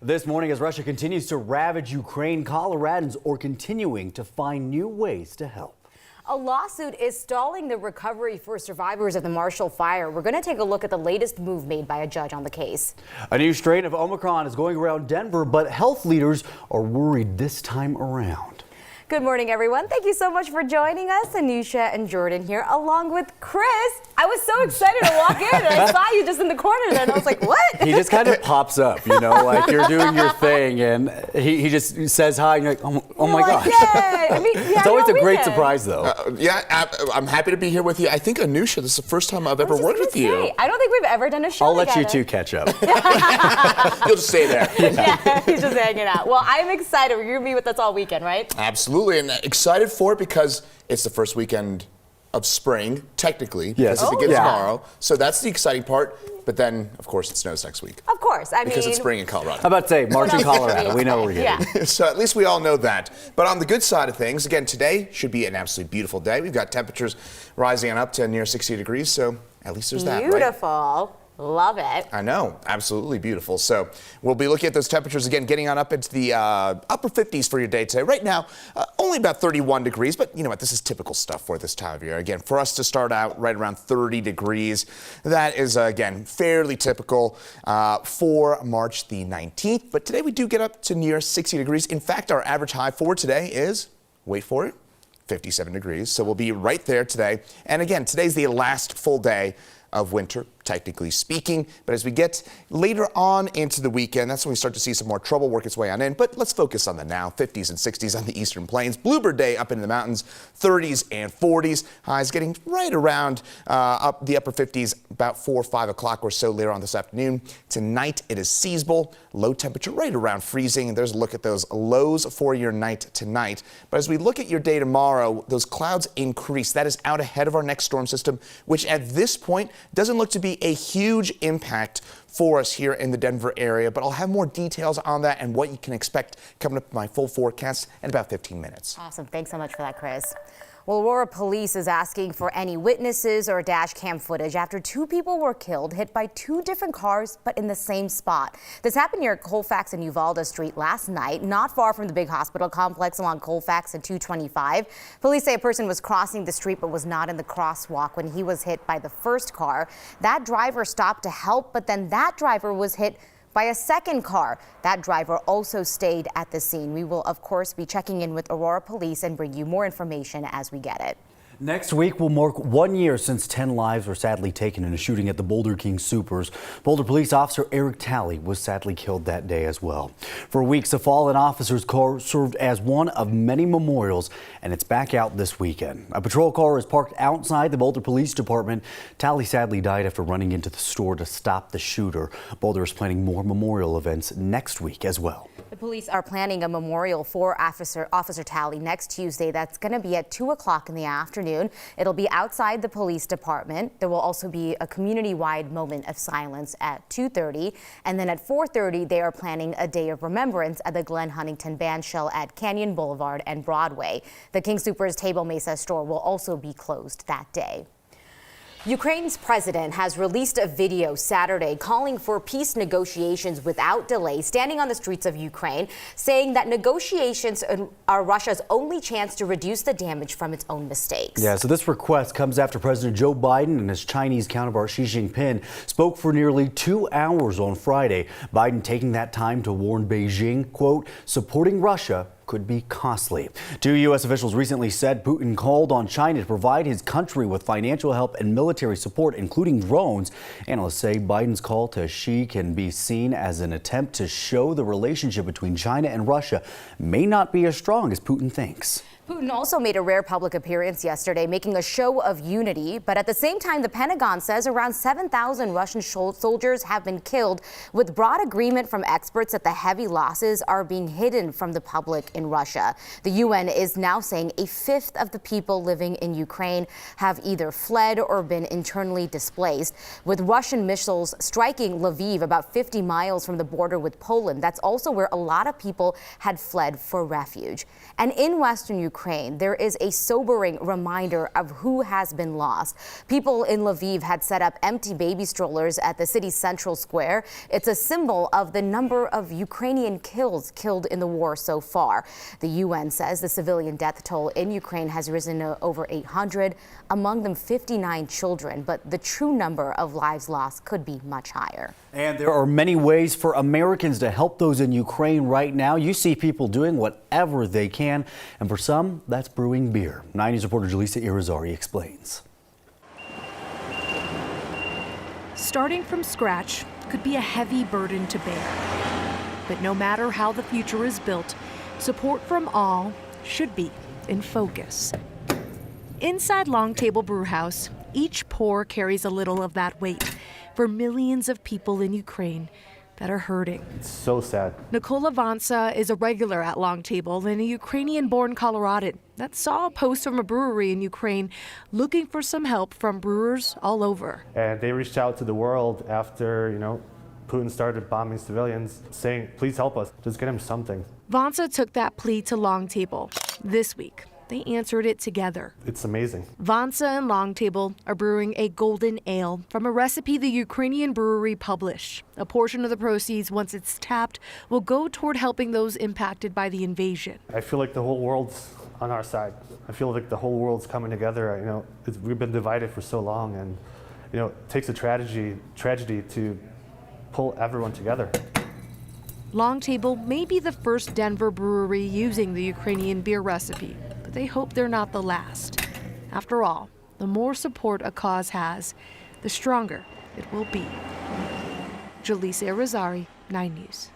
This morning, as Russia continues to ravage Ukraine, Coloradans are continuing to find new ways to help. A lawsuit is stalling the recovery for survivors of the Marshall Fire. We're going to take a look at the latest move made by a judge on the case. A new strain of Omicron is going around Denver, but health leaders are worried this time around. Good morning, everyone. Thank you so much for joining us. Anusha and Jordan here, along with Chris. I was so excited to walk in, and I saw you just in the corner there, and I was like, what? He just kind of pops up, you know, like you're doing your thing, and he just says hi, and you're like, oh my gosh. Yay. I mean, It's always a great surprise, though. I'm happy to be here with you. I think, Anusha, this is the first time I've ever worked with you. I don't think we've ever done a show I'll let together. you two catch up. You'll just stay there. Yeah, he's just hanging out. Well, I'm excited. You're going to be with us all weekend, right? Absolutely, and excited for it because it's the first weekend of spring, technically, yes. because it begins tomorrow. So that's the exciting part. But then, of course, it snows next week. Of course. Because it's spring in Colorado. How about to say, March in Colorado. We know where we're getting. Yeah. So at least we all know that. But on the good side of things, again, today should be an absolutely beautiful day. We've got temperatures rising on up to near 60 degrees, so at least there's that, right? Beautiful. Love it. I know, absolutely beautiful. So we'll be looking at those temperatures again, getting on up into the upper 50s for your day today. Right now, only about 31 degrees, but you know what? This is typical stuff for this time of year. Again, for us to start out right around 30 degrees, that is, again, fairly typical for March the 19th. But today we do get up to near 60 degrees. In fact, our average high for today is, wait for it, 57 degrees. So we'll be right there today. And again, today's the last full day of winter, technically speaking. But as we get later on into the weekend, that's when we start to see some more trouble work its way on in. But let's focus on the now. 50s and 60s on the eastern plains. Bluebird Day up into the mountains, 30s and 40s. Highs getting right around up the upper 50s about 4 or 5 o'clock or so later on this afternoon. Tonight it is seasonable. Low temperature right around freezing. And there's a look at those lows for your night tonight. But as we look at your day tomorrow, those clouds increase. That is out ahead of our next storm system, which at this point doesn't look to be a huge impact for us here in the Denver area, but I'll have more details on that and what you can expect coming up in my full forecast in about 15 minutes. Awesome. Thanks so much for that, Chris. Well, Aurora police is asking for any witnesses or dash cam footage after 2 people were killed, hit by 2 different cars, but in the same spot. This happened near Colfax and Uvalde Street last night, not far from the big hospital complex along Colfax and 225. Police say a person was crossing the street but was not in the crosswalk when he was hit by the first car. That driver stopped to help, but then that driver was hit by a second car. That driver also stayed at the scene. We will, of course, be checking in with Aurora Police and bring you more information as we get it. Next week will mark 1 year since 10 lives were sadly taken in a shooting at the Boulder King Supers. Boulder police officer Eric Talley was sadly killed that day as well. For weeks, a fallen officer's car served as one of many memorials, and it's back out this weekend. A patrol car is parked outside the Boulder Police Department. Talley sadly died after running into the store to stop the shooter. Boulder is planning more memorial events next week as well. The police are planning a memorial for Officer Talley next Tuesday. That's going to be at 2 o'clock in the afternoon. It'll be outside the police department. There will also be a community-wide moment of silence at 2:30. And then at 4:30, they are planning a day of remembrance at the Glen Huntington Bandshell at Canyon Boulevard and Broadway. The King Soopers Table Mesa store will also be closed that day. Ukraine's president has released a video Saturday calling for peace negotiations without delay, standing on the streets of Ukraine, saying that negotiations are Russia's only chance to reduce the damage from its own mistakes. Yeah, so this request comes after President Joe Biden and his Chinese counterpart Xi Jinping spoke for nearly 2 hours on Friday. Biden taking that time to warn Beijing, quote, supporting Russia could be costly. 2 U.S. officials recently said Putin called on China to provide his country with financial help and military support, including drones. Analysts say Biden's call to Xi can be seen as an attempt to show the relationship between China and Russia may not be as strong as Putin thinks. Putin also made a rare public appearance yesterday, making a show of unity. But at the same time, the Pentagon says around 7,000 Russian soldiers have been killed, with broad agreement from experts that the heavy losses are being hidden from the public in Russia. The UN is now saying a fifth of the people living in Ukraine have either fled or been internally displaced, with Russian missiles striking Lviv about 50 miles from the border with Poland. That's also where a lot of people had fled for refuge. And in Western Ukraine, Ukraine, there is a sobering reminder of who has been lost. People in Lviv had set up empty baby strollers at the city's central square. It's a symbol of the number of Ukrainian killed in the war so far. The UN says the civilian death toll in Ukraine has risen to over 800, among them 59 children, but the true number of lives lost could be much higher. And there are many ways for Americans to help those in Ukraine right now. You see people doing whatever they can, and for some, that's brewing beer. 9 News reporter Jaleesa Irizarry explains. Starting from scratch could be a heavy burden to bear. But no matter how the future is built, support from all should be in focus. Inside Long Table Brewhouse, each pour carries a little of that weight for millions of people in Ukraine that are hurting. It's so sad. Nicola Vansa is a regular at Long Table and a Ukrainian-born Coloradan that saw a post from a brewery in Ukraine looking for some help from brewers all over. And they reached out to the world after, Putin started bombing civilians, saying, please help us, just get him something. Vansa took that plea to Long Table. This week, they answered it together. It's amazing. Vansa and Long Table are brewing a golden ale from a recipe the Ukrainian brewery published. A portion of the proceeds, once it's tapped, will go toward helping those impacted by the invasion. I feel like the whole world's on our side. I feel like the whole world's coming together. We've been divided for so long, and it takes a tragedy to pull everyone together. Long Table may be the first Denver brewery using the Ukrainian beer recipe, but they hope they're not the last. After all, the more support a cause has, the stronger it will be. Jaleesa Irizarry, 9 News.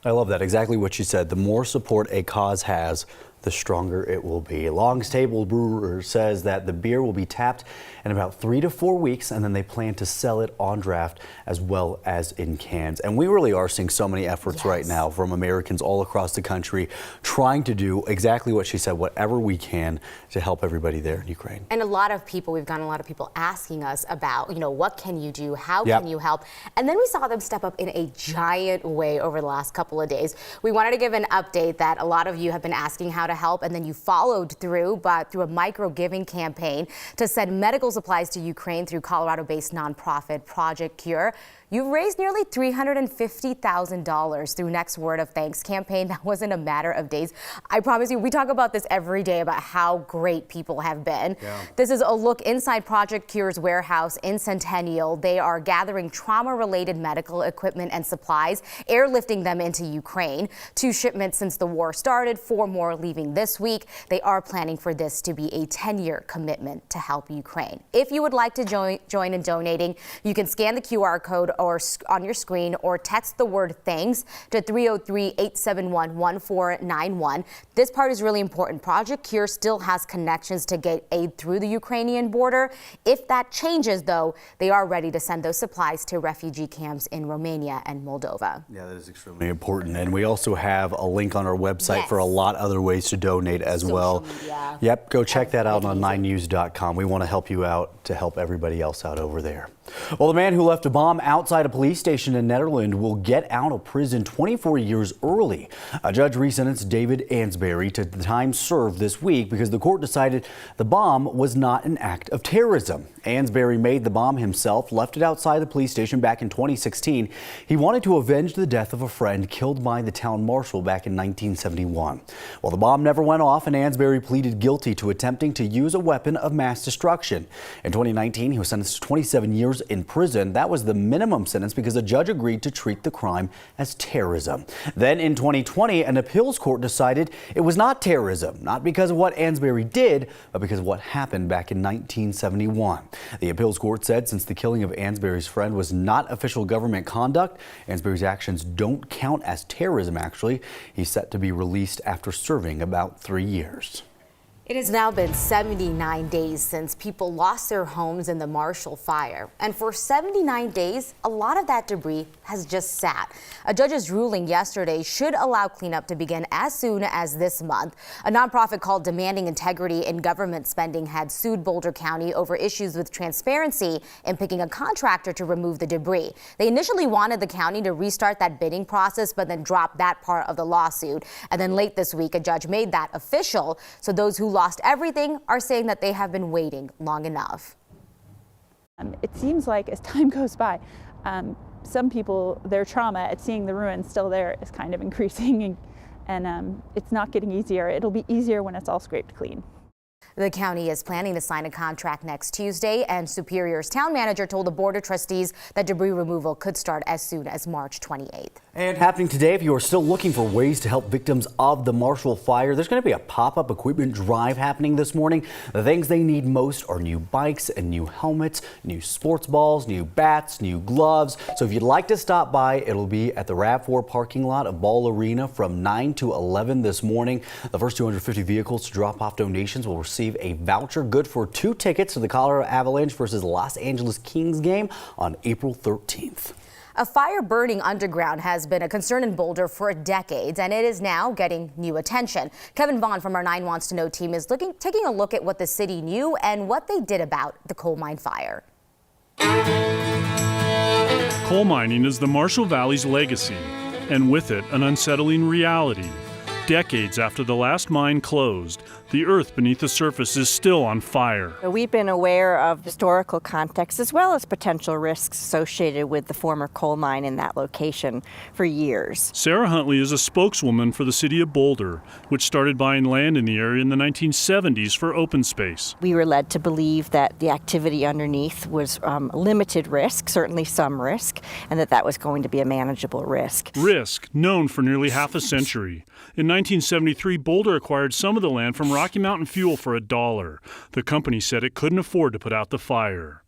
I love that. Exactly what she said. The more support a cause has, the stronger it will be. Long Table Brewer says that the beer will be tapped in about 3 to 4 weeks, and then they plan to sell it on draft as well as in cans. And we really are seeing so many efforts right now from Americans all across the country trying to do exactly what she said, whatever we can to help everybody there in Ukraine. And we've gotten a lot of people asking us about, what can you do? How can you help? And then we saw them step up in a giant way over the last couple of days. We wanted to give an update that a lot of you have been asking how to help, and then you followed through, but through a micro giving campaign to send medical supplies to Ukraine through Colorado-based nonprofit Project Cure. You've raised nearly $350,000 through Next Word of Thanks campaign. That wasn't a matter of days. I promise you, we talk about this every day about how great people have been. This is a look inside Project Cure's warehouse in Centennial. They are gathering trauma-related medical equipment and supplies, airlifting them into Ukraine. 2 shipments since the war started, 4 more leaving this week. They are planning for this to be a 10-year commitment to help Ukraine. If you would like to join in donating, you can scan the QR code or on your screen, or text the word thanks to 303-871-1491. This part is really important. Project Cure still has connections to get aid through the Ukrainian border. If that changes, though, they are ready to send those supplies to refugee camps in Romania and Moldova. Yeah, that is extremely important. And we also have a link on our website for a lot of other ways to donate as well. Media. Yep, go check that out on 9news.com. We want to help you out to help everybody else out over there. Well, the man who left a bomb outside a police station in Netherlands will get out of prison 24 years early. A judge resentenced David Ansberry to time served this week because the court decided the bomb was not an act of terrorism. Ansberry made the bomb himself, left it outside the police station back in 2016. He wanted to avenge the death of a friend killed by the town marshal back in 1971. Well, the bomb never went off, and Ansberry pleaded guilty to attempting to use a weapon of mass destruction. In 2019, he was sentenced to 27 years in prison. That was the minimum sentence because a judge agreed to treat the crime as terrorism. Then in 2020, an appeals court decided it was not terrorism, not because of what Ansberry did, but because of what happened back in 1971. The appeals court said since the killing of Ansberry's friend was not official government conduct, Ansberry's actions don't count as terrorism, actually. He's set to be released after serving about 3 years. It has now been 79 days since people lost their homes in the Marshall Fire. And for 79 days, a lot of that debris has just sat. A judge's ruling yesterday should allow cleanup to begin as soon as this month. A nonprofit called Demanding Integrity in Government Spending had sued Boulder County over issues with transparency in picking a contractor to remove the debris. They initially wanted the county to restart that bidding process, but then dropped that part of the lawsuit. And then late this week, a judge made that official. So those who lost everything are saying that they have been waiting long enough. It seems like as time goes by, some people, their trauma at seeing the ruins still there is kind of increasing, and it's not getting easier. It'll be easier when it's all scraped clean. The county is planning to sign a contract next Tuesday, and Superior's town manager told the Board of Trustees that debris removal could start as soon as March 28th. And happening today, if you are still looking for ways to help victims of the Marshall Fire, there's going to be a pop-up equipment drive happening this morning. The things they need most are new bikes and new helmets, new sports balls, new bats, new gloves. So if you'd like to stop by, it'll be at the RAV4 parking lot of Ball Arena from 9 to 11 this morning. The first 250 vehicles to drop off donations will receive a voucher good for 2 tickets to the Colorado Avalanche versus Los Angeles Kings game on April 13th. A fire burning underground has been a concern in Boulder for decades, and it is now getting new attention. Kevin Vaughn from our 9 Wants to Know team is taking a look at what the city knew and what they did about the coal mine fire. Coal mining is the Marshall Valley's legacy, and with it, an unsettling reality. Decades after the last mine closed, the earth beneath the surface is still on fire. We've been aware of historical context as well as potential risks associated with the former coal mine in that location for years. Sarah Huntley is a spokeswoman for the city of Boulder, which started buying land in the area in the 1970s for open space. We were led to believe that the activity underneath was limited risk, certainly some risk, and that was going to be a manageable risk. Risk, known for nearly half a century. In 1973, Boulder acquired some of the land from Rocky Mountain Fuel for $1. The company said it couldn't afford to put out the fire.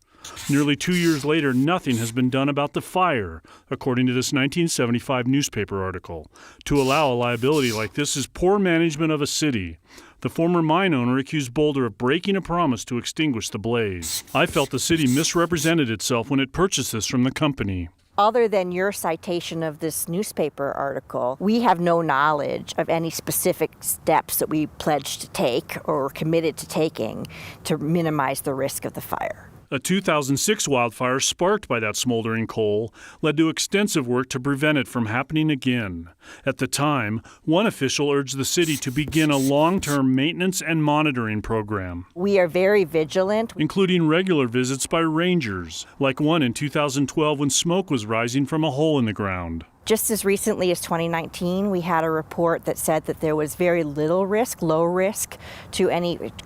Nearly 2 years later, nothing has been done about the fire, according to this 1975 newspaper article. To allow a liability like this is poor management of a city. The former mine owner accused Boulder of breaking a promise to extinguish the blaze. I felt the city misrepresented itself when it purchased this from the company. Other than your citation of this newspaper article, we have no knowledge of any specific steps that we pledged to take or committed to taking to minimize the risk of the fire. A 2006 wildfire sparked by that smoldering coal led to extensive work to prevent it from happening again. At the time, one official urged the city to begin a long-term maintenance and monitoring program. We are very vigilant, including regular visits by rangers, like one in 2012 when smoke was rising from a hole in the ground. Just as recently as 2019, we had a report that said that there was very little risk, low risk, to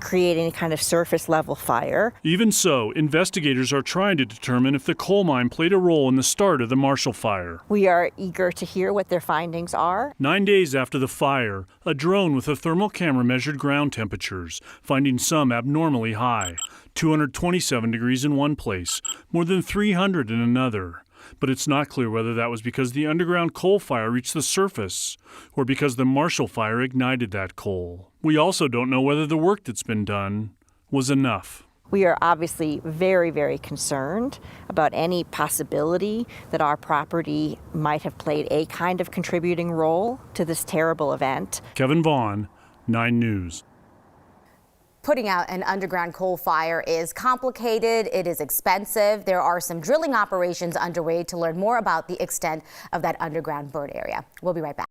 create any kind of surface level fire. Even so, investigators are trying to determine if the coal mine played a role in the start of the Marshall Fire. We are eager to hear what their findings are. 9 days after the fire, a drone with a thermal camera measured ground temperatures, finding some abnormally high, 227 degrees in one place, more than 300 in another. But it's not clear whether that was because the underground coal fire reached the surface or because the Marshall Fire ignited that coal. We also don't know whether the work that's been done was enough. We are obviously very, very concerned about any possibility that our property might have played a kind of contributing role to this terrible event. Kevin Vaughn, 9 News. Putting out an underground coal fire is complicated, it is expensive. There are some drilling operations underway to learn more about the extent of that underground burn area. We'll be right back.